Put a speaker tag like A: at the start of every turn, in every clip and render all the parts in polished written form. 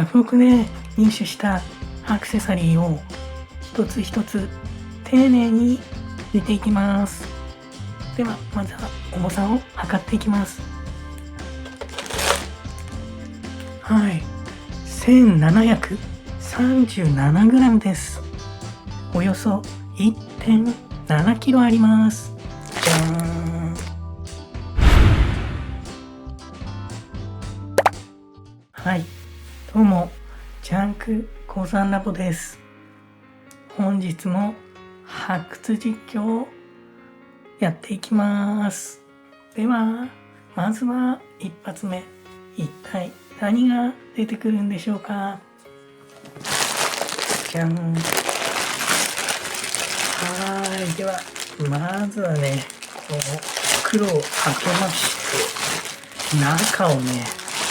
A: ヤフオクで入手したアクセサリーを一つ一つ丁寧に入れていきます。ではまずは重さを測っていきます。はい、1737g です。およそ 1.7 キロあります。じゃーん。はい、どうもジャンク鉱山ラボです。本日も発掘実況をやっていきます。ではまずは一発目、一体何が出てくるんでしょうか。じゃん。はい、ではまずはね、この袋を開けまして中をね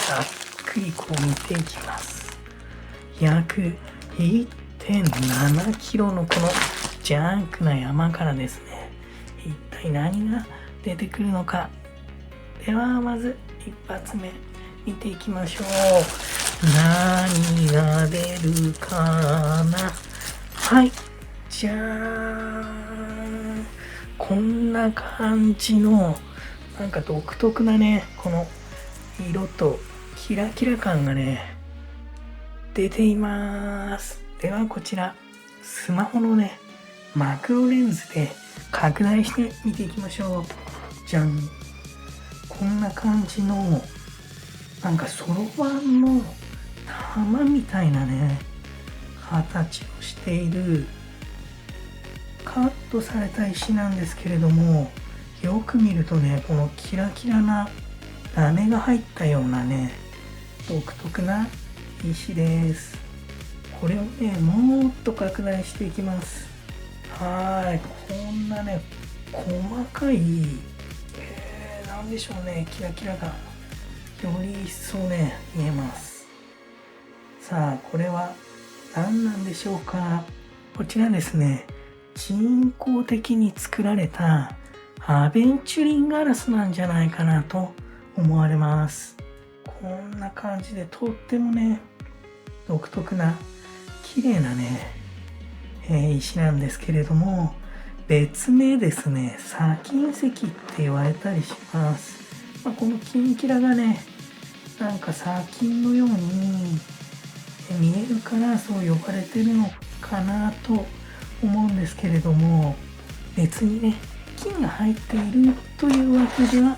A: ざっくりこう見ていきます。約 1.7 キロのこのジャンクな山からですね、一体何が出てくるのか。ではまず一発目見ていきましょう。何が出るかな。はい、じゃーん。こんな感じのなんか独特なね、この色とキラキラ感がね出ています。ではこちらスマホのねマクロレンズで拡大して見ていきましょう。じゃん。こんな感じのなんかそろばんの玉みたいなね形をしているカットされた石なんですけれども、よく見るとねこのキラキラなラメが入ったようなね独特な石です。これをねもっと拡大していきます。はい、こんなね細かい、なんでしょうね、キラキラがより一層ね見えます。さあこれは何なんでしょうか。こちらですね、人工的に作られたアベンチュリンガラスなんじゃないかなと思われます。こんな感じでとってもね独特な綺麗なね、石なんですけれども、別名ですね砂金石って言われたりします。このキンキラがねなんか砂金のように見えるからそう呼ばれてるのかなと思うんですけれども、別にね金が入っているというわけでは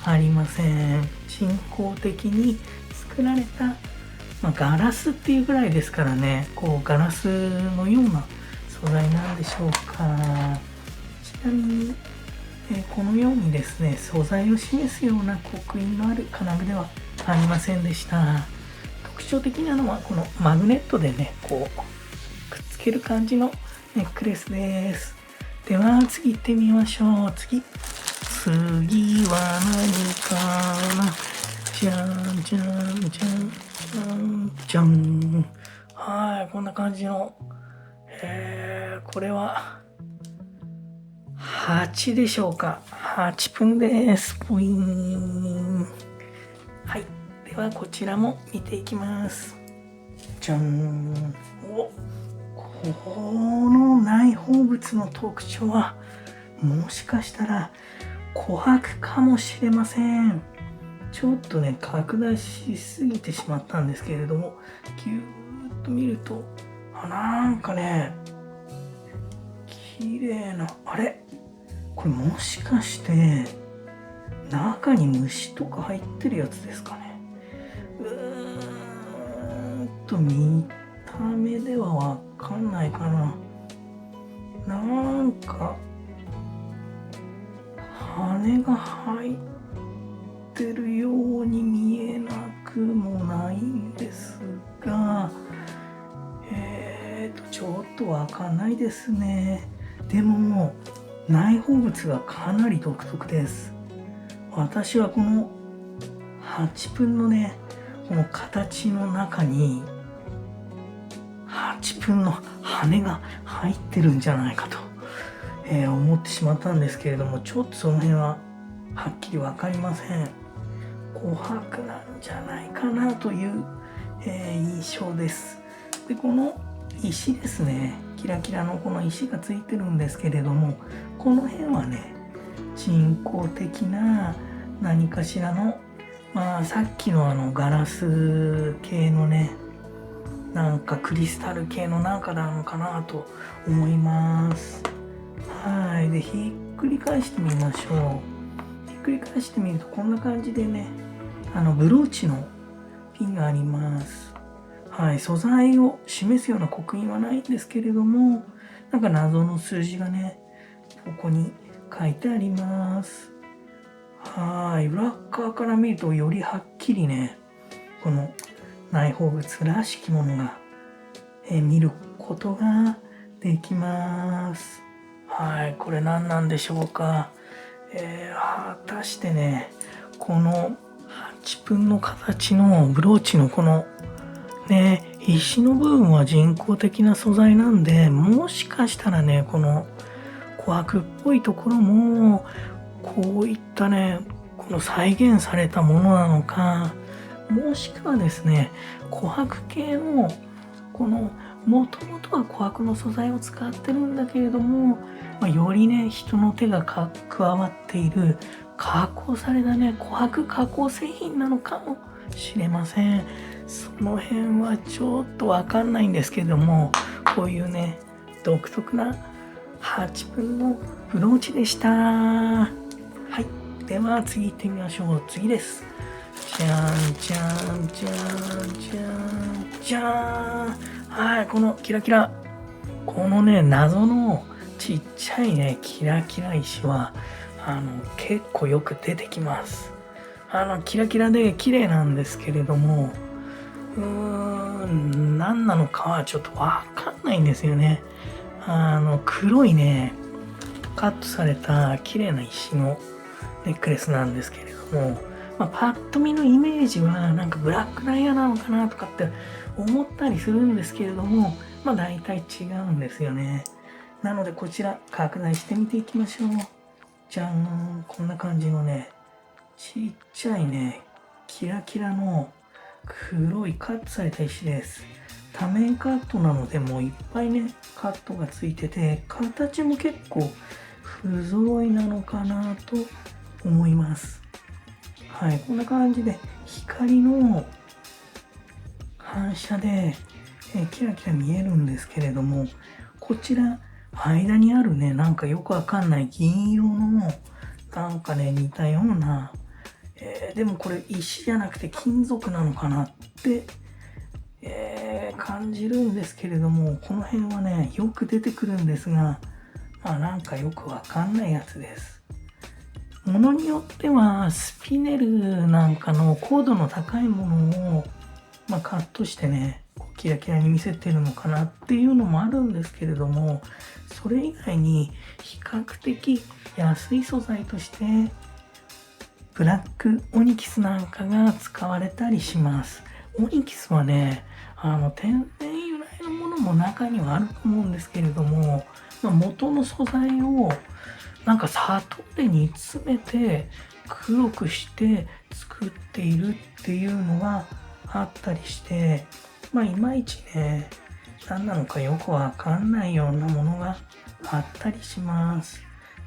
A: ありません。人工的に作られた、ガラスっていうぐらいですからね、こうガラスのような素材なんでしょうか。ちなみに、このようにですね素材を示すような刻印のある金具ではありませんでした。特徴的なのはこのマグネットでねこうくっつける感じのネックレスです。では次行ってみましょう。次は何かな。じゃんじゃんじゃんじゃんじゃん。はい、こんな感じの、これは8でしょうか。8分です。ポイン。はい、ではこちらも見ていきます。じゃん。お、この内包物の特徴はもしかしたら琥珀かもしれません。ちょっとね拡大しすぎてしまったんですけれども、ぎゅーっと見るとなんかね綺麗な、あれこれもしかして中に虫とか入ってるやつですかね。見た目ではわかんないかな。なんか羽が入ってるように見えなくもないんですが、ちょっとわかんないですね。でも内包物がかなり独特です。私はこの8分のねこの形の中に8分の羽が入ってるんじゃないかと、思ってしまったんですけれども、ちょっとその辺ははっきり分かりません。琥珀なんじゃないかなという印象です。で、この石ですね、キラキラのこの石がついてるんですけれども、この辺はね、人工的な何かしらの、さっきのガラス系のね、なんかクリスタル系のなんかなのかなと思います。はい。で、ひっくり返してみましょう。ひっくり返してみるとこんな感じでね、ブローチのピンがあります。はい。素材を示すような刻印はないんですけれども、なんか謎の数字がね、ここに書いてあります。はい。裏側から見るとよりはっきりね、この内包物らしきものが、見ることができます。はい。これ何なんでしょうか。果たしてね、この8分の形のブローチのこのね、石の部分は人工的な素材なんで、もしかしたらね、この琥珀っぽいところも、こういったね、この再現されたものなのか、もしくはですね、琥珀系の、この、もともとは琥珀の素材を使ってるんだけれども、よりね、人の手が加わっている、加工されたね、琥珀加工製品なのかもしれません。その辺はちょっとわかんないんですけれども、こういうね、独特な8分のブローチでした。はい。では次行ってみましょう。次です。じゃんじゃんじゃんじゃんじゃーん。はい、このキラキラ。このね、謎のちっちゃいね、キラキラ石は、結構よく出てきます。キラキラで綺麗なんですけれども、何なのかはちょっとわかんないんですよね。黒いね、カットされた綺麗な石のネックレスなんですけれども、パッと見のイメージはなんかブラックダイヤなのかなとかって思ったりするんですけれども、大体違うんですよね。なのでこちら拡大してみていきましょう。じゃーん、こんな感じのね、ちっちゃいね、キラキラの黒いカットされた石です。多面カットなのでもういっぱいね、カットがついてて、形も結構不揃いなのかなと思います。はい、こんな感じで光の反射で、キラキラ見えるんですけれども、こちら間にあるね、なんかよくわかんない銀色のなんかね、似たような、でもこれ石じゃなくて金属なのかなって、感じるんですけれども、この辺はね、よく出てくるんですが、なんかよくわかんないやつです。ものによってはスピネルなんかの高度の高いものを、カットしてね、キラキラに見せてるのかなっていうのもあるんですけれども、それ以外に比較的安い素材としてブラックオニキスなんかが使われたりします。オニキスはね、天然由来のものも中にはあると思うんですけれども、元の素材をなんか砂糖で煮詰めて黒くして作っているっていうのがあったりして、いまいちね、何なのかよくわかんないようなものがあったりします。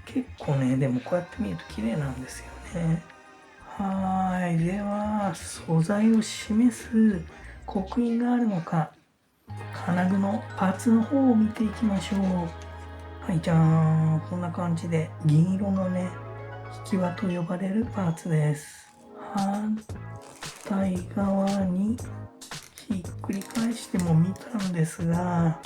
A: 結構ね、でもこうやって見ると綺麗なんですよね。はい。では、素材を示す刻印があるのか、金具のパーツの方を見ていきましょう。はい、じゃーん。こんな感じで、銀色のね、引き輪と呼ばれるパーツです。反対側にひっくり返しても見たんですが、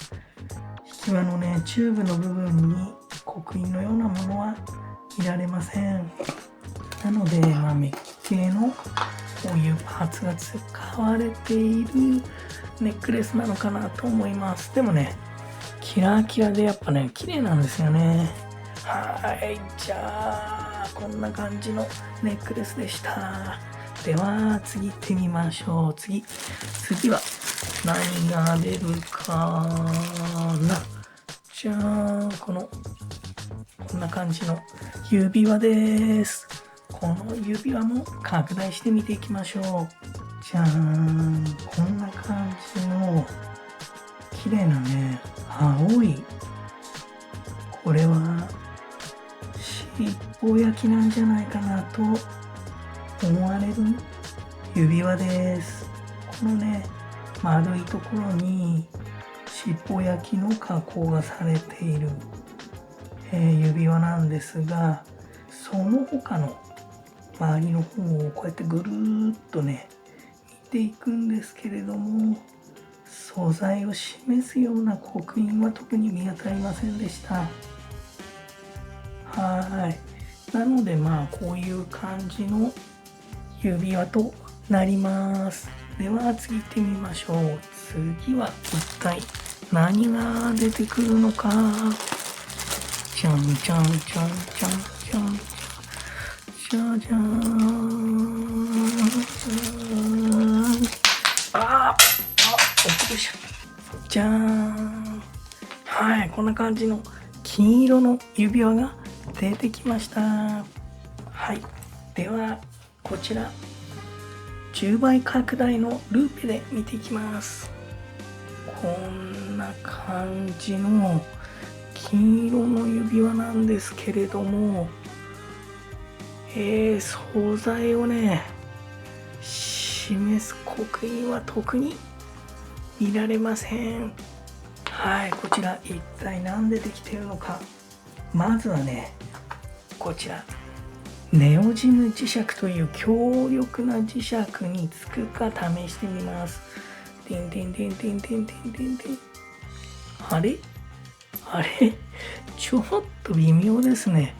A: 引き輪のね、チューブの部分に刻印のようなものは見られません。なので、メッキ系のこういうパーツが使われているネックレスなのかなと思います。でもね、キラキラでやっぱね、綺麗なんですよね。はい、じゃあ、こんな感じのネックレスでした。では、次行ってみましょう。次は何が出るかな。じゃあ、こんな感じの指輪です。この指輪も拡大してみていきましょう。じゃーん、こんな感じの綺麗なね、青い、これは七宝焼きなんじゃないかなと思われる指輪です。このね、丸いところに七宝焼きの加工がされている、指輪なんですが、その他の周りの方をこうやってぐるーっとね見ていくんですけれども、素材を示すような刻印は特に見当たりませんでした。なのでこういう感じの指輪となります。では次行ってみましょう。次は一体何が出てくるのか。じゃんじゃんじゃんじゃんじゃんじゃじゃーん。びっくりした。じゃーん。はい、こんな感じの金色の指輪が出てきました。はい、ではこちら10倍拡大のルーペで見ていきます。こんな感じの金色の指輪なんですけれども、素材をね示す刻印は特に見られません。はい、こちら一体何でできているのか。まずはね、こちらネオジム磁石という強力な磁石につくか試してみます。てんてんてんてんてんてんてんてん。あれちょっと微妙ですね。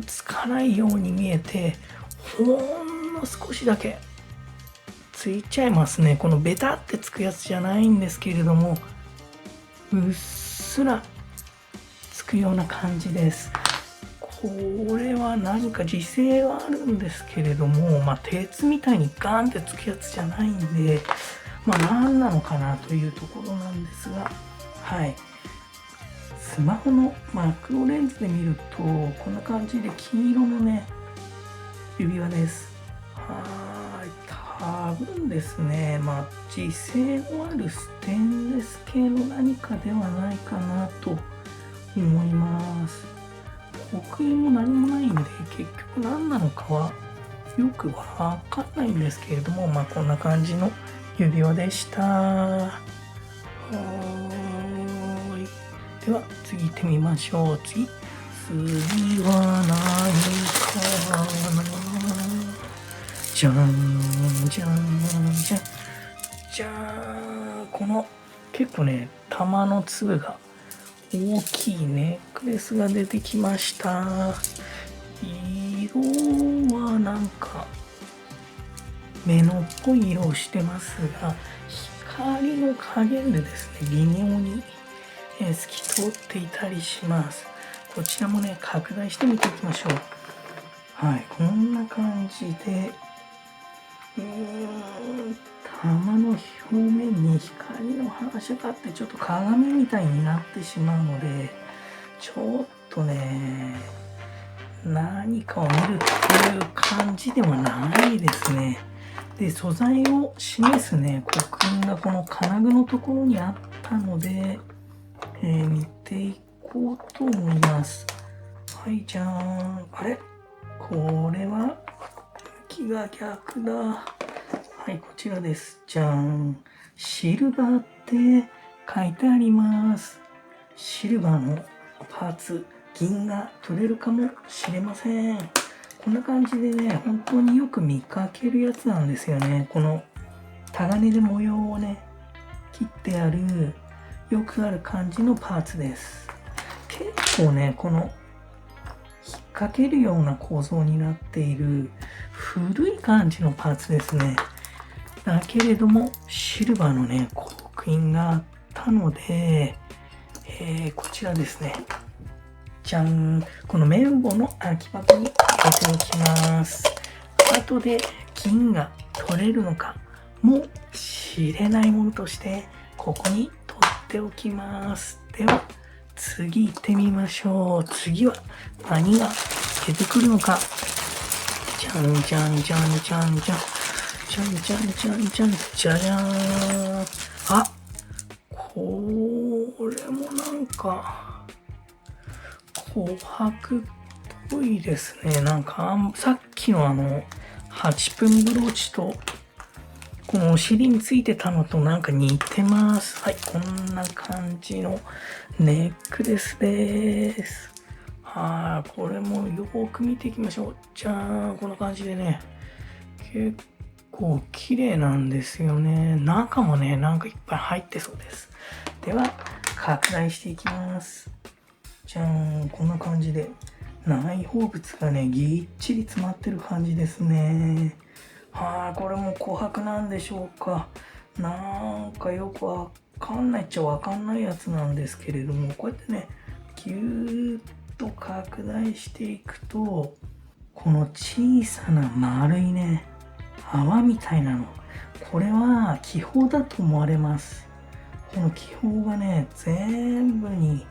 A: つかないように見えて、ほんの少しだけついちゃいますね。このベタってつくやつじゃないんですけれども、うっすらつくような感じです。これは何か磁性はあるんですけれども、鉄みたいにガンってつくやつじゃないんで、何なのかなというところなんですが、はい。スマホのマクロレンズで見るとこんな感じで金色のね指輪です。多分ですね、磁性のあるステンレス系の何かではないかなと思います。刻印も何もないんで結局何なのかはよくわかんないんですけれども、こんな感じの指輪でした。では次行ってみましょう。次は何かな。じゃんじゃんじゃんじゃーん。この結構ね玉の粒が大きいネックレスが出てきました。色はなんか目のっぽい色をしてますが、光の加減でですね微妙に透き通っていたりします。こちらもね拡大してみていきましょう。はい、こんな感じで玉の表面に光の反射があってちょっと鏡みたいになってしまうので、ちょっとね何かを見るっていう感じではないですね。で、素材を示すね刻印がこの金具のところにあったので、見ていこうと思います。はい、じゃーん。あれ、これは向きが逆だ。はい、こちらです。じゃーん。シルバーって書いてあります。シルバーのパーツ、銀が取れるかもしれません。こんな感じでね、本当によく見かけるやつなんですよね。このタガネで模様をね、切ってあるよくある感じのパーツです。結構ね、この引っ掛けるような構造になっている古い感じのパーツですね。だけれどもシルバーのね刻印があったので、こちらですね。じゃん。この綿棒の空き箱に入れておきます。後で金が取れるのかもしれないものとしてここに取っておきます。では次行ってみましょう。次は何が出てくるのか。じゃんじゃんじゃんじゃんじゃんじじゃんじゃんじゃんじゃんじゃじゃーん。あ、これもなんか琥珀っぽいですね。なんかさっきの8分ブローチとこのお尻についてたのとなんか似てます。はい、こんな感じのネックレスです。はい、これもよーく見ていきましょう。じゃーん、こんな感じでね、結構綺麗なんですよね。中もね、なんかいっぱい入ってそうです。では、拡大していきます。じゃーん、こんな感じで内包物がね、ぎっちり詰まってる感じですね。はい、これも琥珀なんでしょうか。なんかよくわかんないっちゃわかんないやつなんですけれども、こうやってね、ぎゅーっと拡大していくと、この小さな丸いね、泡みたいなの。これは気泡だと思われます。この気泡がね、全部に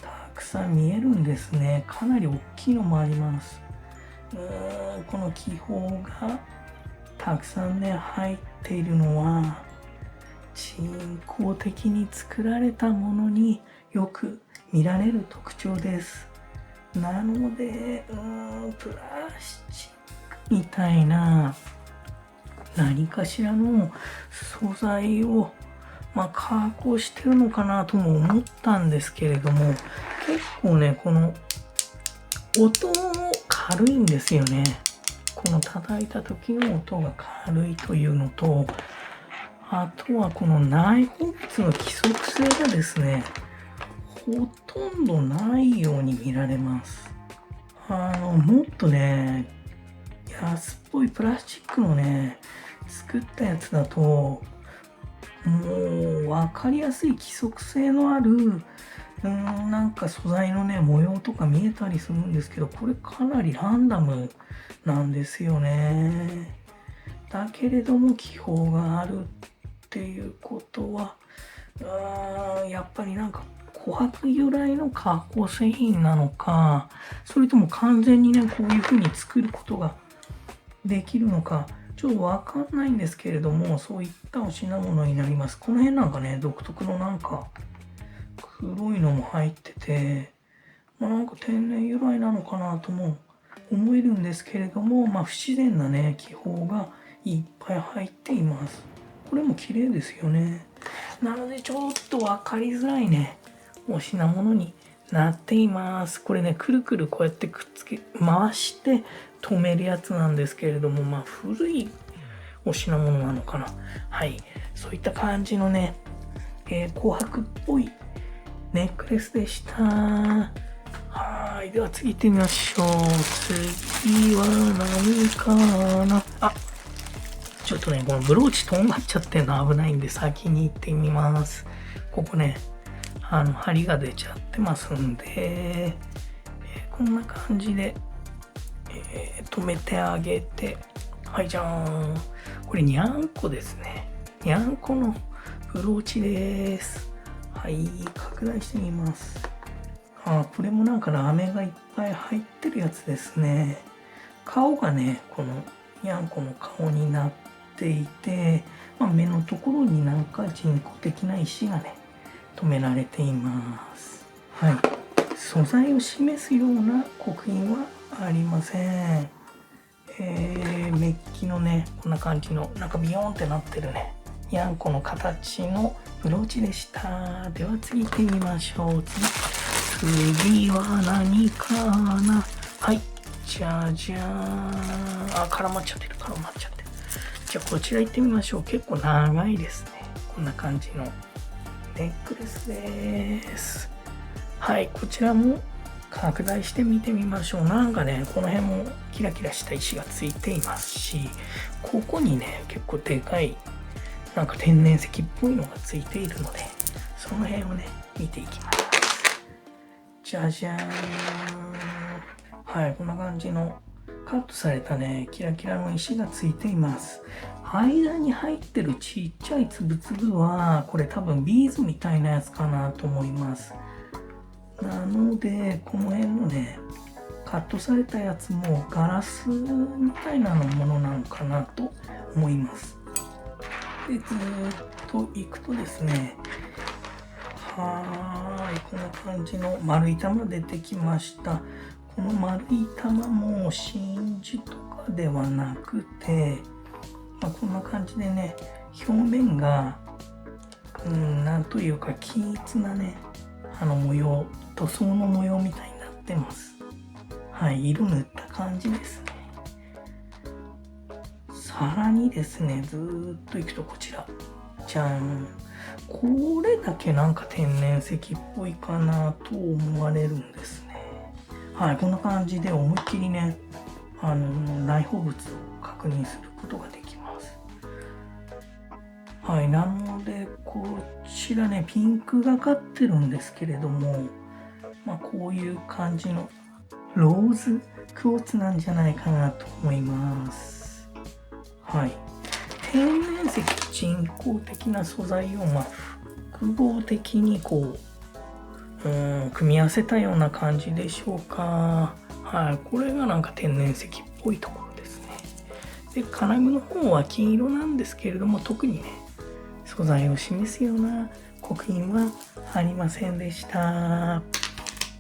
A: たくさん見えるんですね。かなり大きいのもあります。この気泡がたくさんね入っているのは人工的に作られたものによく見られる特徴です。なのでプラスチックみたいな何かしらの素材を加工してるのかなとも思ったんですけれども、結構ねこの音も軽いんですよね。この叩いた時の音が軽いというのと、あとはこの内包物の規則性がですね、ほとんどないように見られます。もっとね、安っぽいプラスチックのね、作ったやつだと、もう分かりやすい規則性のあるなんか素材のね模様とか見えたりするんですけど、これかなりランダムなんですよね。だけれども気泡があるっていうことはやっぱりなんか琥珀由来の加工製品なのか、それとも完全にねこういう風に作ることができるのかちょっとわかんないんですけれども、そういったお品物になります。この辺なんかね独特のなんか黒いのも入ってて、なんか天然由来なのかなとも思えるんですけれども、不自然なね気泡がいっぱい入っています。これも綺麗ですよね。なのでちょっと分かりづらいねお品物になっています。これねくるくるこうやってくっつけ回して止めるやつなんですけれども、古いお品物なのかな。はい、そういった感じのね、紅白っぽいネックレスでした。はい。では次行ってみましょう。次は何かな。ちょっとね、このブローチとんがっちゃってるの危ないんで先に行ってみます。ここね、針が出ちゃってますんで、こんな感じで、止めてあげて、はい、じゃーん。これにゃんこですね。にゃんこのブローチです。はい、拡大してみます。これもなんかラメがいっぱい入ってるやつですね。顔がね、このにゃんこの顔になっていて、目のところになんか人工的な石がね、止められています。はい。素材を示すような刻印はありません。メッキのね、こんな感じの、なんかビヨーンってなってるね。にゃんこの形のブローチでした。では次行ってみましょう。次は何かな。はい。じゃじゃーん。絡まっちゃってる。じゃあこちら行ってみましょう。結構長いですね。こんな感じのネックレスです。はい。こちらも拡大して見てみましょう。なんかね、この辺もキラキラした石がついていますし、ここにね、結構でかいなんか天然石っぽいのがついているので、その辺をね見ていきます。じゃじゃーん。はい、こんな感じのカットされたねキラキラの石がついています。間に入ってるちっちゃいつぶつぶはこれ多分ビーズみたいなやつかなと思います。なのでこの辺のねカットされたやつもガラスみたいなのものなのかなと思います。で、ずーっと行くとですね、はーい、こんな感じの丸い玉出てきました。この丸い玉も真珠とかではなくて、こんな感じでね、表面が、なんというか均一なね、模様、塗装の模様みたいになってます。はい、色塗った感じですね。さらにですね、ずーっといくとこちら。じゃん。これだけなんか天然石っぽいかなと思われるんですね。はい、こんな感じで思いっきりね、内包物を確認することができます。はい、なので、こちらね、ピンクがかってるんですけれども、こういう感じのローズクォーツなんじゃないかなと思います。はい。天然石、人工的な素材を複合的に組み合わせたような感じでしょうか。はい。これがなんか天然石っぽいところですね。で、金具の方は金色なんですけれども、特にね、素材を示すような刻印はありませんでした。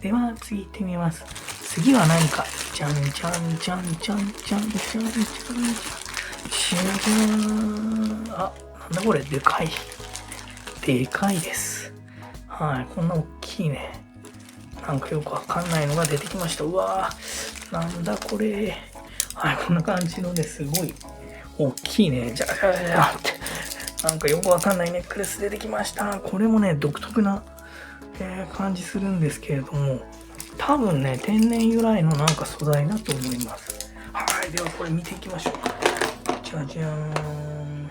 A: では、次行ってみます。次は何か。じゃんじゃんじゃんじゃんじゃんじゃんじゃんじゃん。シューン。あ、なんだこれ、でかい。でかいです。はい、こんな大きいね。なんかよくわかんないのが出てきました。うわー、なんだこれ。はい、こんな感じのね、すごい大きいね。じゃじゃじゃって。なんかよくわかんないネックレス出てきました。これもね、独特な、感じするんですけれども、多分ね、天然由来のなんか素材だと思います。はい、ではこれ見ていきましょう。じゃじゃーん。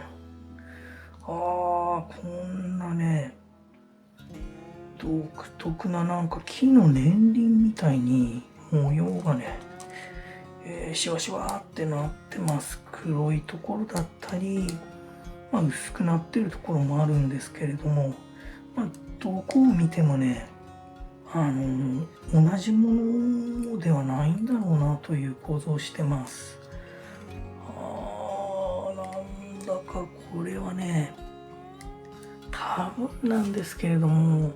A: こんなね、独特ななんか木の年輪みたいに模様がね、シワシワってなってます。黒いところだったり、薄くなってるところもあるんですけれども、どこを見てもね、同じものではないんだろうなという構造をしてます。なんだかこれはね、多分なんですけれども、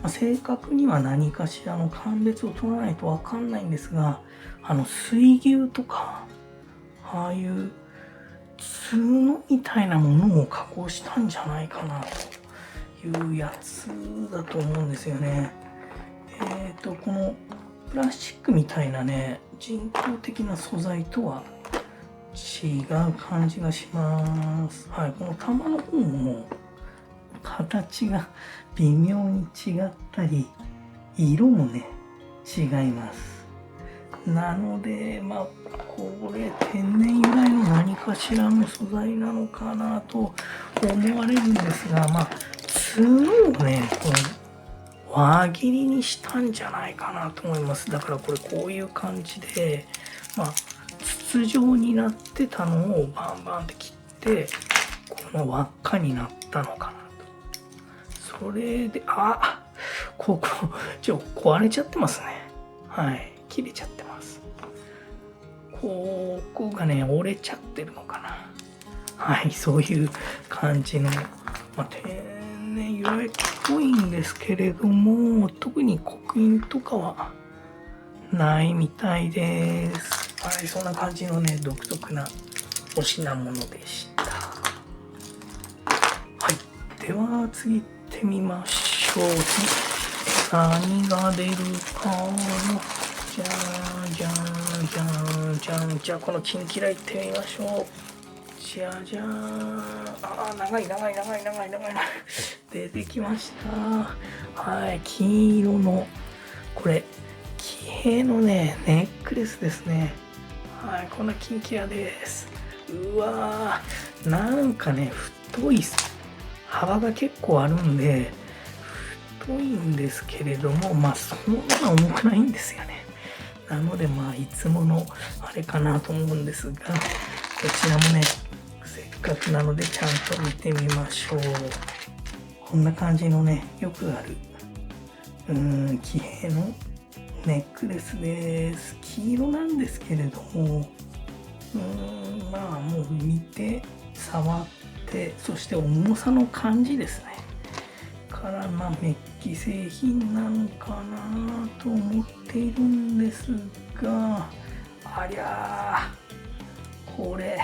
A: 正確には何かしらの鑑別を取らないとわかんないんですが、水牛とか、ああいう角みたいなものを加工したんじゃないかなというやつだと思うんですよね。このプラスチックみたいなね、人工的な素材とは違う感じがします。はい、この玉の方も形が微妙に違ったり、色もね、違います。なので、これ天然由来の何かしらの素材なのかなと思われるんですが、角をね、輪切りにしたんじゃないかなと思います。だからこれこういう感じで、筒状になってたのをバンバンって切って、この輪っかになったのかなと。それで、ここ、壊れちゃってますね。はい、切れちゃってます。ここがね、折れちゃってるのかな。はい、そういう感じの、天然由来っぽいんですけれども、特に刻印とかはないみたいです。はい、そんな感じのね、独特なお品物でした。はい、では次行ってみましょう。何が出るかな。じゃーんじゃーんじゃーんじゃーん。じゃあこのキンキラ行ってみましょう。じゃじゃーん。長い。出てきました。はい、金色の、これ、騎兵のね、ネックレスですね。はい、こんなキンキラです。うわー、なんかね、太い幅が結構あるんで、太いんですけれども、そんな重くないんですよね。なので、いつものあれかなと思うんですが、こちらもね、せっかくなのでちゃんと見てみましょう。こんな感じのね、よくある、騎兵のネックレスです。黄色なんですけれども、もう見て触って、そして重さの感じですね。からメッキ製品なのかなと思っているんですが、ありゃー、これ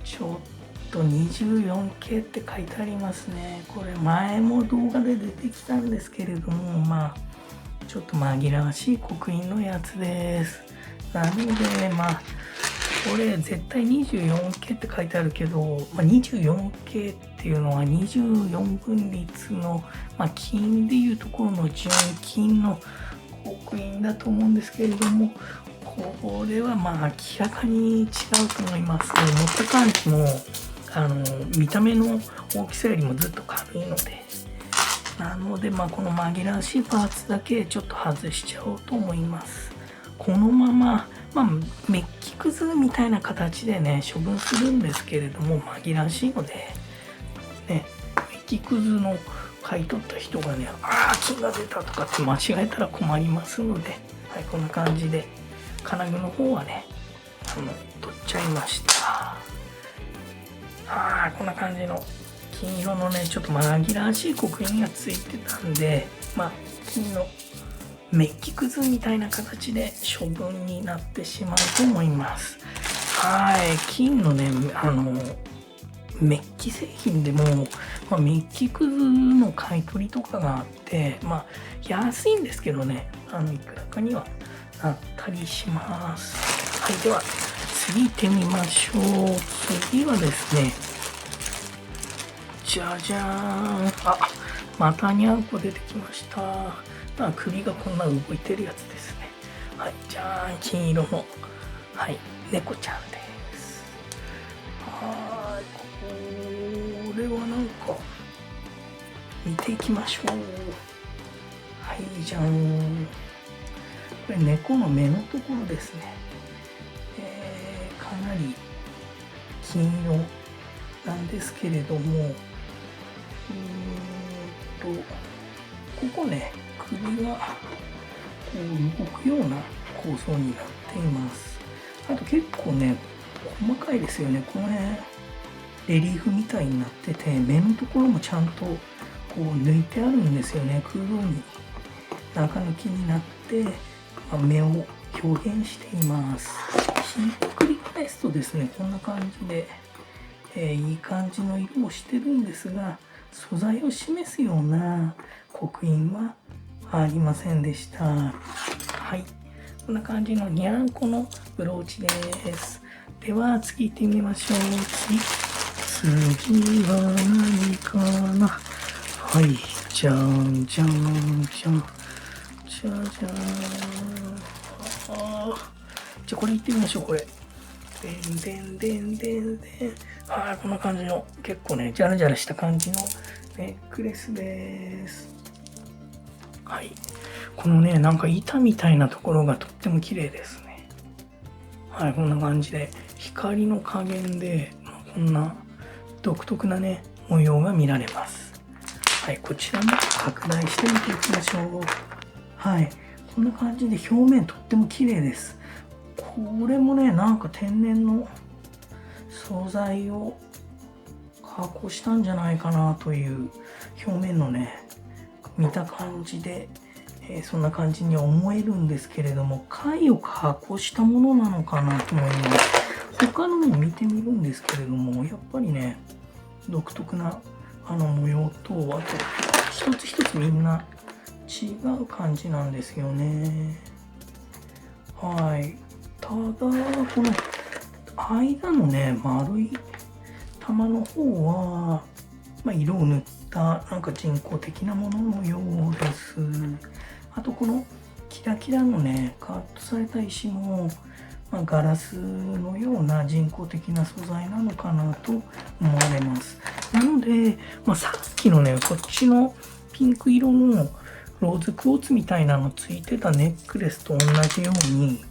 A: ちょっと 24K って書いてありますね。これ前も動画で出てきたんですけれども、ちょっと紛らわしい刻印のやつです。なのでこれ絶対 24K って書いてあるけど、24K っていうのは24分率の、金でいうところの純金の刻印だと思うんですけれども、これは明らかに違うと思います。持った感じも見た目の大きさよりもずっと軽いので、なのでこの紛らわしいパーツだけちょっと外しちゃおうと思います。このままメッキくずみたいな形でね処分するんですけれども、紛らわしいのでね、メッキくずの買い取った人がね、金が出たとかって間違えたら困りますので、はい、こんな感じで金具の方はね取っちゃいました。こんな感じの金色のねちょっと紛らわしい刻印がついてたんで、金のメッキくずみたいな形で処分になってしまうと思います。金のねメッキ製品でも、メッキくずの買い取りとかがあって、安いんですけどね、いくらかにはなったりします。はい、では次行ってみましょう。次はですね、じゃじゃーん。またにゃんこ出てきました。首がこんな動いてるやつですね。はい、じゃーん、金色の、猫ちゃんです。これはなんか、見ていきましょう。はい、じゃーん。これ猫の目のところですね。かなり金色なんですけれども、ここね、首がこう動くような構造になっています。あと結構ね、細かいですよね。この辺、レリーフみたいになってて、目のところもちゃんとこう抜いてあるんですよね。空洞に中抜きになって、目を表現しています。ひっくり返すとですね、こんな感じで、いい感じの色をしてるんですが、素材を示すような刻印はありませんでした。はい、こんな感じのにゃんこのブローチです。では次行ってみましょう。次は何かな。はい、じゃんじゃんじゃんじゃじゃーん。じゃあこれ行ってみましょう。これでんでんでんでんでん。こんな感じの結構ねジャラジャラした感じのネックレスです。はい、このねなんか板みたいなところがとっても綺麗ですね。はい、こんな感じで光の加減でこんな独特なね模様が見られます。はい、こちらも拡大して見ていきましょう。はい、こんな感じで表面とっても綺麗です。これもねなんか天然の素材を加工したんじゃないかなという表面のね見た感じで、そんな感じに思えるんですけれども、貝を加工したものなのかなと思います。他のも見てみるんですけれども、やっぱりね独特な模様と、あと一つ一つみんな違う感じなんですよね。はい、ただこの間のね丸い玉の方は、色を塗ったなんか人工的なもののようです。あとこのキラキラのねカットされた石も、ガラスのような人工的な素材なのかなと思われます。なので、さっきのねこっちのピンク色のローズクォーツみたいなのついてたネックレスと同じように、こ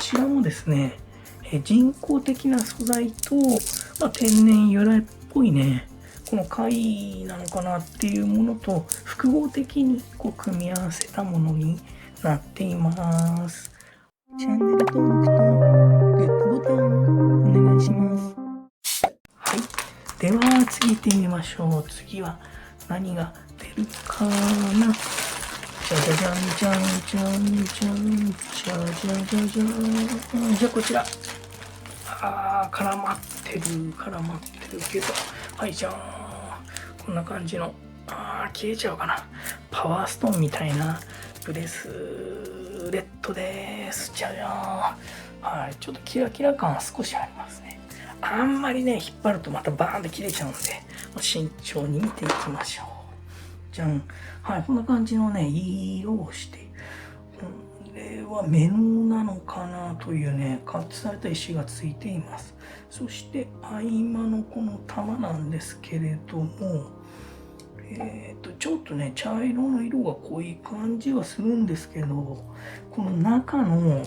A: ちらもですね人工的な素材と、天然由来っぽいねこの貝なのかなっていうものと複合的にこう組み合わせたものになっています。チャンネル登録とグッドボタンお願いします。では次行ってみましょう。次は何が出るかな。じゃじゃじゃんじゃんじゃんじゃんじゃじゃじゃじゃん。じゃあこちら。絡まってるけど。はい、じゃーん。こんな感じの。消えちゃうかな。パワーストーンみたいなブレスレットです。じゃじゃーん。はい、ちょっとキラキラ感は少しありますね。あんまりね、引っ張るとまたバーンって切れちゃうんで、慎重に見ていきましょう。じゃん。はい、こんな感じのね、いい色をして、これはメノなのかなというね、カットされた石がついています。そして、合間のこの玉なんですけれども、ちょっとね、茶色の色が濃い感じはするんですけど、この中の、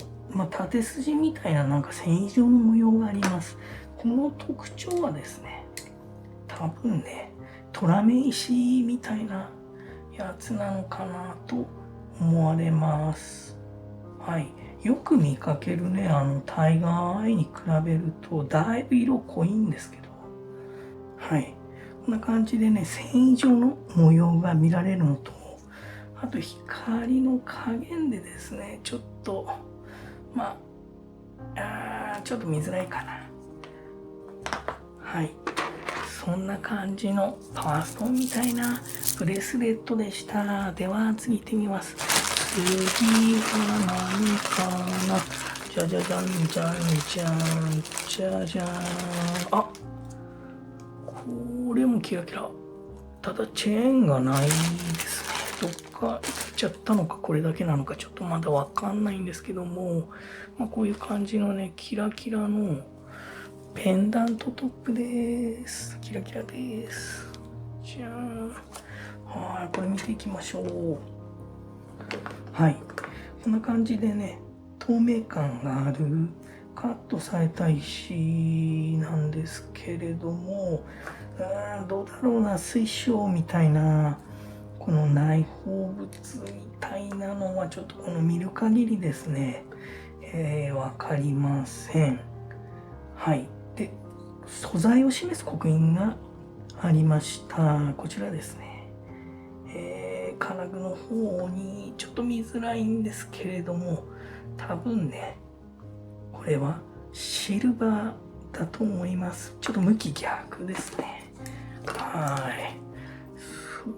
A: 縦筋みたいななんか繊維状の模様があります。この特徴はですね、多分ね、トラメ石みたいなやつなのかなと思われます。はい。よく見かけるね、タイガーアイに比べると、だいぶ色濃いんですけど、はい。こんな感じでね、繊維状の模様が見られるのと、あと光の加減でですね、ちょっと、ちょっと見づらいかな。はい。そんな感じのパワーストーンみたいなブレスレットでした。では次行ってみます。次は何かな。じゃじゃじゃんじゃんじゃんじゃじゃーん。これもキラキラ。ただチェーンがないですね。どっか行っちゃったのかこれだけなのかちょっとまだわかんないんですけども、こういう感じのね、キラキラのペンダントトップです。キラキラです。じゃーん。はい、これ見ていきましょう。はい。こんな感じでね、透明感があるカットされた石なんですけれども、どうだろうな、水晶みたいな、この内包物みたいなのはちょっとこの見る限りですね、わかりません。はい。で、素材を示す刻印がありました。こちらですね。金具の方にちょっと見づらいんですけれども、多分ね、これはシルバーだと思います。ちょっと向き逆ですね。はい。そ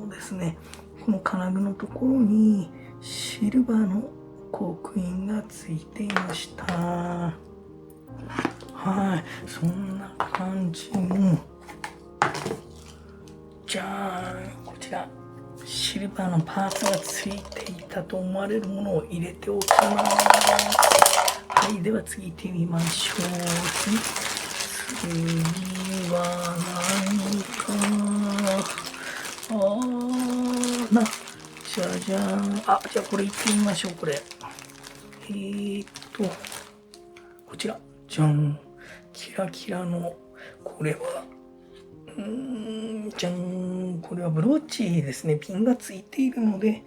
A: うですね。この金具のところにシルバーの刻印がついていました。はい。そんな感じの、じゃーん、こちらシルバーのパーツがついていたと思われるものを入れておきます。はい、では次行ってみましょう。次は何かな。じゃじゃーん。じゃあこれ行ってみましょう。これこちらじゃん。キラキラの、これはじゃん。これはブローチですね。ピンがついているので、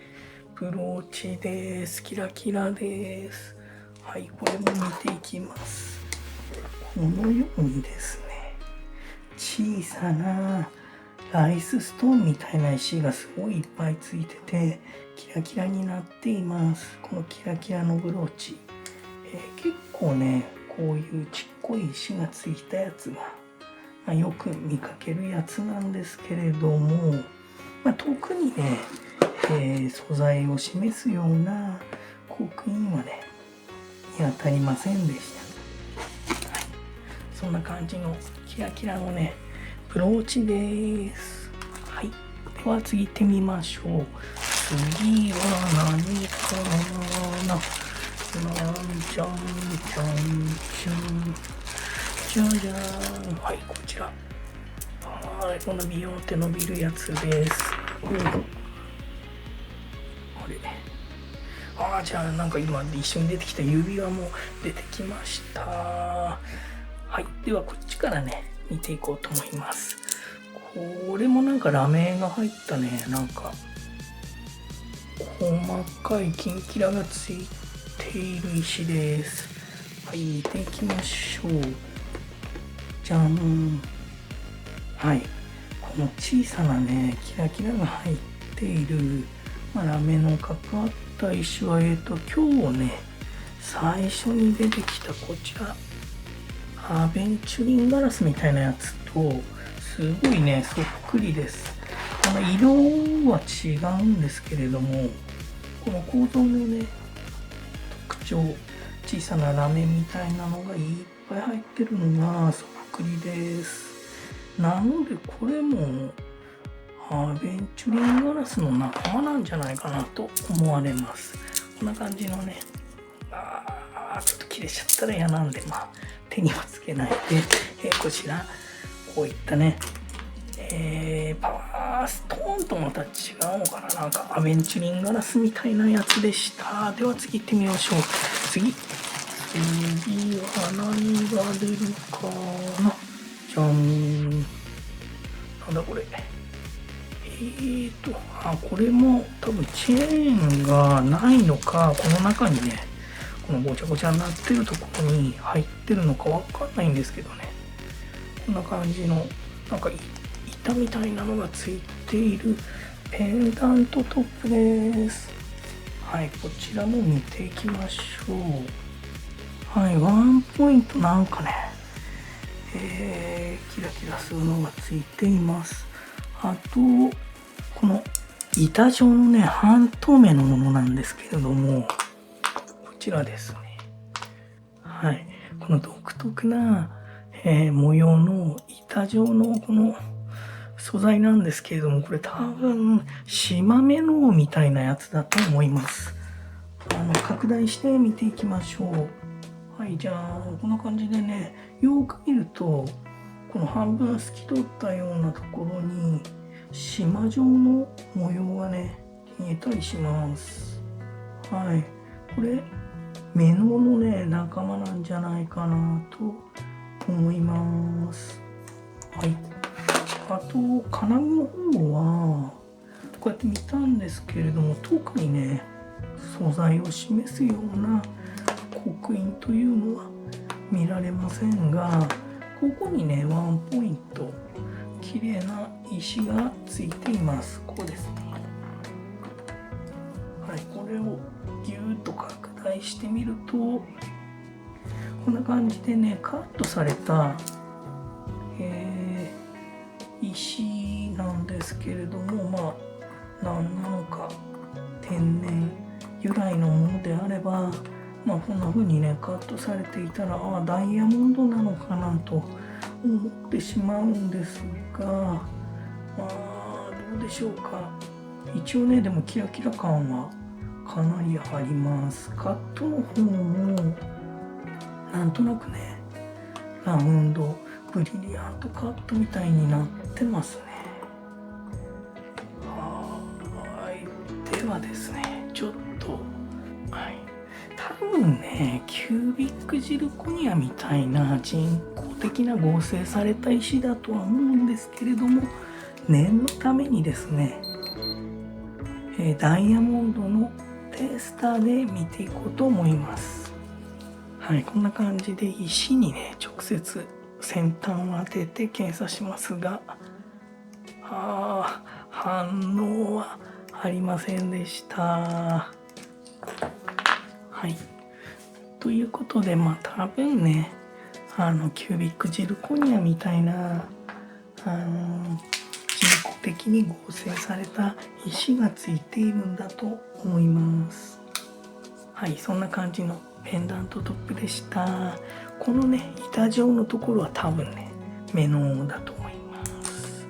A: ブローチです。キラキラです。はい、これも見ていきます。このようにですね、小さなライスストーンみたいな石がすごいいっぱいついてて、キラキラになっています。このキラキラのブローチ。結構ね、こういうちっこい石がついたやつが、よく見かけるやつなんですけれども、特にね、素材を示すような刻印はね、見当たりませんでした。はい、そんな感じのキラキラのね、ブローチです。はい。では次行ってみましょう。次は何かな。じゃんじゃんじゃんじゃんじゃん。はい、こちら。はい、このビヨンって伸びるやつです。あれ。じゃあなんか今一緒に出てきた指輪も出てきました。はい、ではこっちからね、見ていこうと思います。これもなんかラメが入ったね、なんか細かいキンキラがついている石です。はい、見ていきましょう。じじゃん。はい。この小さなね、キラキラが入っている、ラメのかかった石は、今日ね、最初に出てきたこちら、アベンチュリンガラスみたいなやつと、すごいね、そっくりです。色は違うんですけれども、この構造のね、特徴、小さなラメみたいなのがいっぱい入ってるのがそっくりです。なのでこれもアベンチュリンガラスの仲間なんじゃないかなと思われます。こんな感じのね、ちょっと切れちゃったら嫌なんで、手にはつけないで、こちら、こういったね、パワーストーンとまた違うのかな、なんかアベンチュリンガラスみたいなやつでした。では次行ってみましょう。次は何が出るかな。じゃん。なんだこれ。これも多分チェーンがないのか、この中にね、このごちゃごちゃになってるところに入ってるのかわかんないんですけどね。こんな感じの、なんか板みたいなのがついているペンダントトップです。はい、こちらも見ていきましょう。はい、ワンポイントなんかね、キラキラするのがついています。あと、この板状のね、半透明のものなんですけれども、こちらですね。はい、この独特な、模様の板状のこの素材なんですけれども、これ多分、縞目のみたいなやつだと思います。拡大して見ていきましょう。はい、じゃあ、こんな感じでね、よく見ると、この半分透き通ったようなところに、縞状の模様がね、見えたりします。はい、これ、メノのね、仲間なんじゃないかなと思います。はい。あと、金具の方は、こうやって見たんですけれども、特にね、素材を示すような刻印というのは見られませんが、ここにね、ワンポイント、綺麗な石がついています。ここですね。はい、これをぎゅーっと拡大してみると、こんな感じでね、カットされた、石なんですけれども、何なのか天然由来のものであれば、こんな風にねカットされていたら、ダイヤモンドなのかなと思ってしまうんですが、どうでしょうか。一応ね、でもキラキラ感はかなりあります。カットの方もなんとなくね、ラウンドブリリアントカットみたいになってますね。ではですね、ちょっと、多分ね、キュービックジルコニアみたいな人工的な合成された石だとは思うんですけれども、念のためにですね、ダイヤモンドのテスターで見ていこうと思います。はい、こんな感じで石にね、直接先端を当てて検査しますが、反応はありませんでした。はい。ということで、多分ね、キュービックジルコニアみたいな、人工的に合成された石がついているんだと思います。はい、そんな感じのペンダントトップでした。このね、板状のところは多分ね、メノだと思います。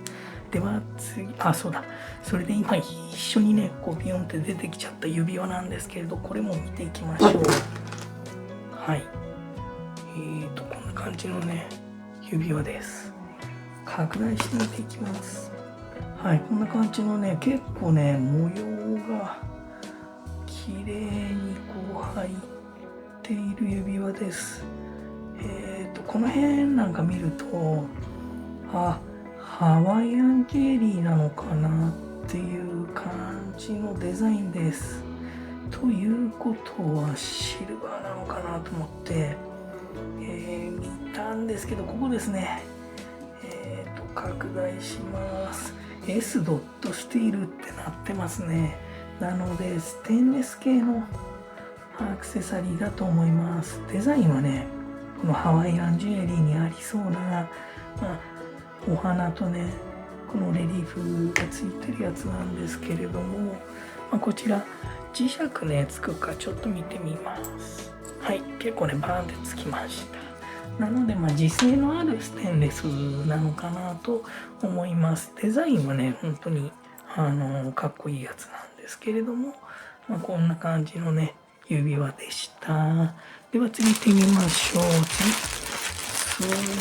A: では次、そうだ。それで今一緒にね、ビヨンって出てきちゃった指輪なんですけれど、これも見ていきましょう。はい。こんな感じのね、指輪です。拡大してみていきます。はい、こんな感じのね、結構ね、模様が綺麗に入っている指輪です。この辺なんか見ると、ハワイアンジェリーなのかなっていう感じのデザインです。ということはシルバーなのかなと思って、見たんですけど、ここですね。拡大します。S ドットスティールってなってますね。なので、ステンレス系のアクセサリーだと思います。デザインはね、このハワイアンジュエリーにありそうな、お花とね、このレリーフがついてるやつなんですけれども、こちら磁石ね、つくかちょっと見てみます。はい、結構ね、バーンってつきました。なので、磁性のあるステンレスなのかなと思います。デザインはね、本当にかっこいいやつなんですけれども、こんな感じのね、指輪でした。では次行ってみましょう。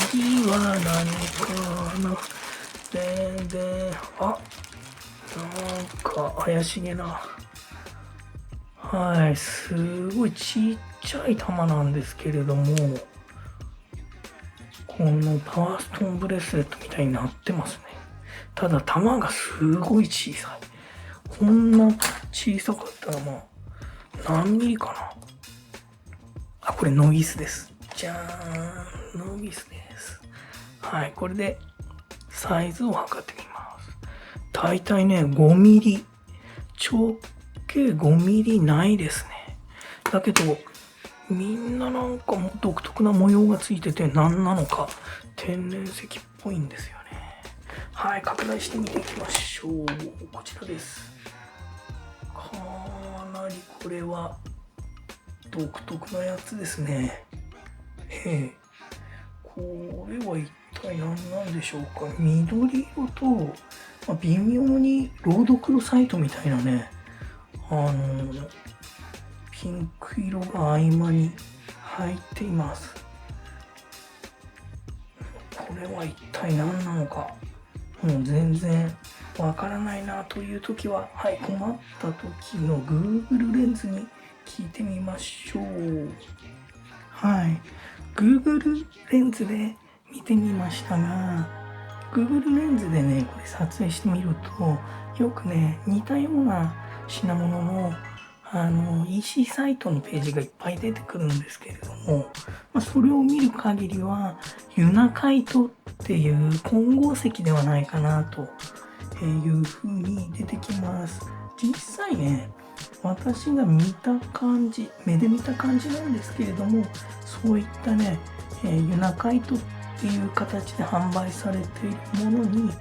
A: 次は何かな。なんか怪しげな。はい、すごいちっちゃい玉なんですけれども、このパワーストーンブレスレットみたいになってますね。ただ玉がすごい小さい。こんな小さかったら何ミリかな。これノビスです。じゃーん、ノビスです。はい、これでサイズを測ってみます。だいたいね、5ミリ。直径5ミリないですね。だけど、みんななんかも独特な模様がついてて何なのか天然石っぽいんですよね。はい、拡大してみていきましょう。こちらです。かなりこれは独特なやつですね。これは一体何なんでしょうか。緑色と、微妙にロードクロサイトみたいなね、ピンク色が合間に入っています。これは一体何なのか、もう全然わからないなという時は、はい、困った時の Google レンズに聞いてみましょう。はい、Google レンズで見てみましたが、Google レンズでね、これ撮影してみると、よくね、似たような品物のEC サイトのページがいっぱい出てくるんですけれども、それを見る限りはユナカイトっていう混合石ではないかなというふうに出てきます。実際ね、私が見た感じ、目で見た感じなんですけれども、そういったね、ユナカイトっていう形で販売されているものに、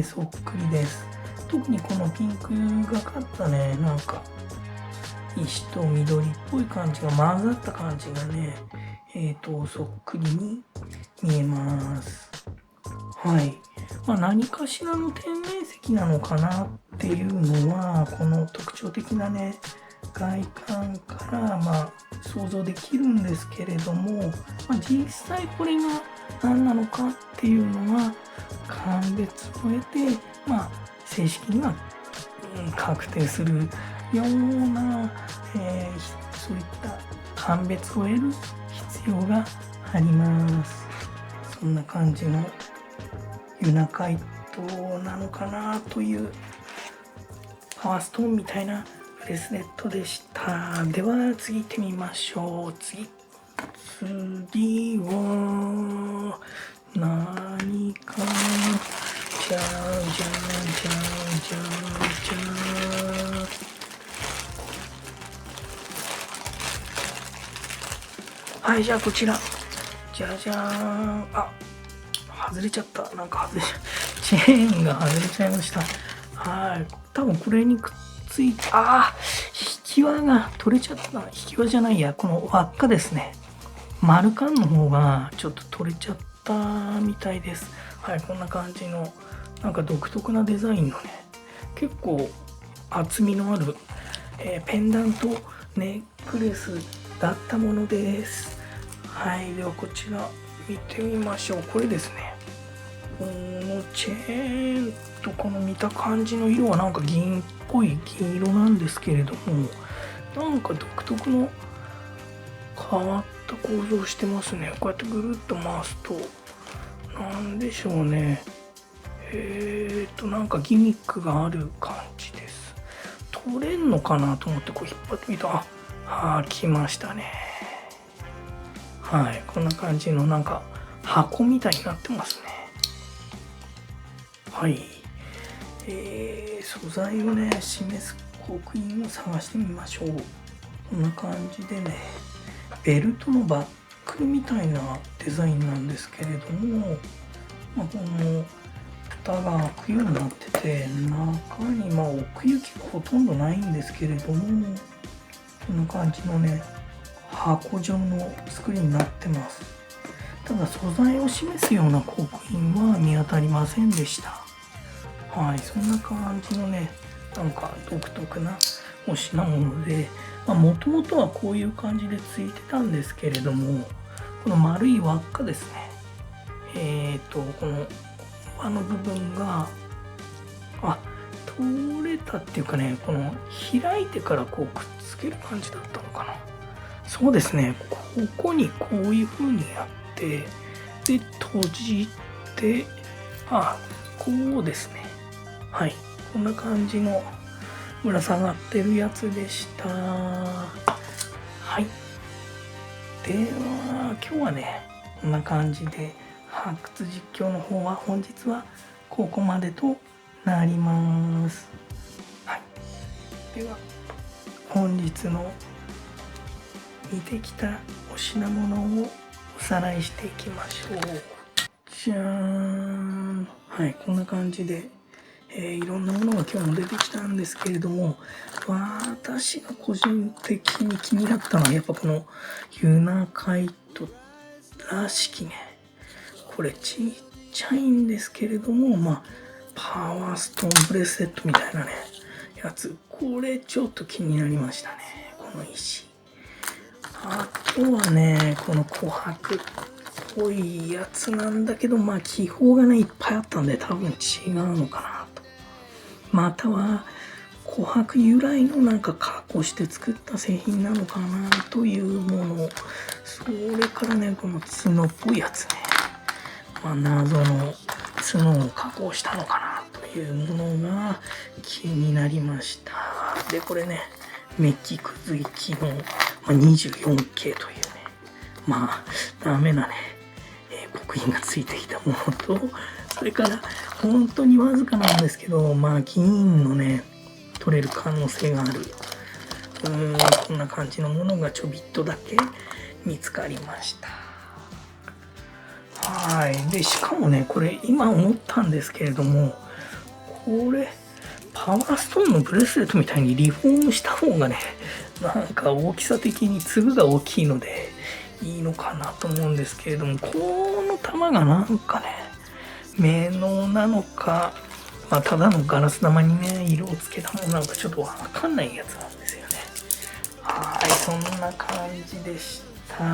A: そっくりです。特にこのピンクがかったね、なんか石と緑っぽい感じが混ざった感じがね、そっくりに見えます。はい。何かしらの天然石なのかなっていうのは、この特徴的なね、外観から想像できるんですけれども、実際これが何なのかっていうのは、鑑別を得て、正式には確定するような、そういった鑑別を得る必要があります。そんな感じのユナカイトなのかなというパワーストーンみたいなブレスレットでした。では次行ってみましょう。次は何かな。じゃーじゃー。はい、じゃあこちら。じゃじゃーん。外れちゃった。なんか外れちゃった。チェーンが外れちゃいました。はい。多分これにくっついて、引き輪が取れちゃった。引き輪じゃないや、この輪っかですね。丸カンの方がちょっと取れちゃったみたいです。はい、こんな感じの、なんか独特なデザインのね、結構厚みのある、ペンダントネックレスだったものです。はい、ではこちら見てみましょう。これですね。このチェーンとこの見た感じの色はなんか銀っぽい銀色なんですけれども、なんか独特の変わった構造してますね。こうやってぐるっと回すと、なんでしょうね。なんかギミックがある感じです。取れんのかなと思ってこう引っ張ってみた。来ましたね。はい、こんな感じのなんか箱みたいになってますね。はい、素材をね示す刻印を探してみましょう。こんな感じでね、ベルトのバッグみたいなデザインなんですけれども、この蓋が開くようになってて、中に奥行きがほとんどないんですけれども、こんな感じのね箱状の作りになってます。ただ素材を示すような刻印は見当たりませんでした。はい、そんな感じのねなんか独特なお品物で、もともとはこういう感じでついてたんですけれども、この丸い輪っかですね、この輪の部分が取れたっていうかね、この開いてからこうくっつける感じだったのかな。そうですね、ここにこういう風にやってで閉じて、こうですね。はい、こんな感じのぶら下がってるやつでした。はい、では今日はねこんな感じで発掘実況の方は本日はここまでとなります。はい、では本日の見てきたお品物をおさらいしていきましょう。じゃーん。はい、こんな感じで、いろんなものが今日も出てきたんですけれども、私が個人的に気になったのはやっぱこのユナカイトらしきね、これちっちゃいんですけれども、パワーストーンブレスレットみたいなねやつ、これちょっと気になりましたね、この石。あとはね、この琥珀っぽいやつなんだけど、気泡がねいっぱいあったんで多分違うのかなと。または琥珀由来のなんか加工して作った製品なのかなというもの。それからね、この角っぽいやつね、謎の角を加工したのかなというものが気になりました。でこれね、メッキくずきの24K というね、ダメなね、刻印がついていたものと、それから本当にわずかなんですけど、銀のね取れる可能性があるこんな感じのものがちょびっとだけ見つかりました。はい、でしかもね、これ今思ったんですけれども、これパワーストーンのブレスレットみたいにリフォームした方がね、なんか大きさ的に粒が大きいのでいいのかなと思うんですけれども、この玉がなんかね名能なのか、ただのガラス玉にね色をつけたものなのかちょっとわかんないやつなんですよね。はい、そんな感じでした。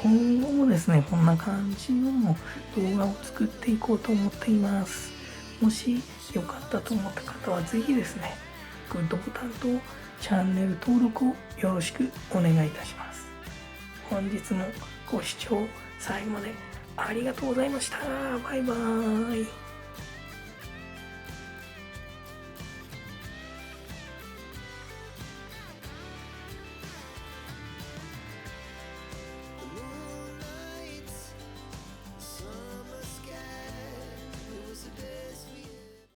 A: 今後もですねこんな感じの動画を作っていこうと思っています。もしよかったと思った方はぜひですねグッドボタンとチャンネル登録をよろしくお願いいたします。本日もご視聴最後までありがとうございました。バイバーイ。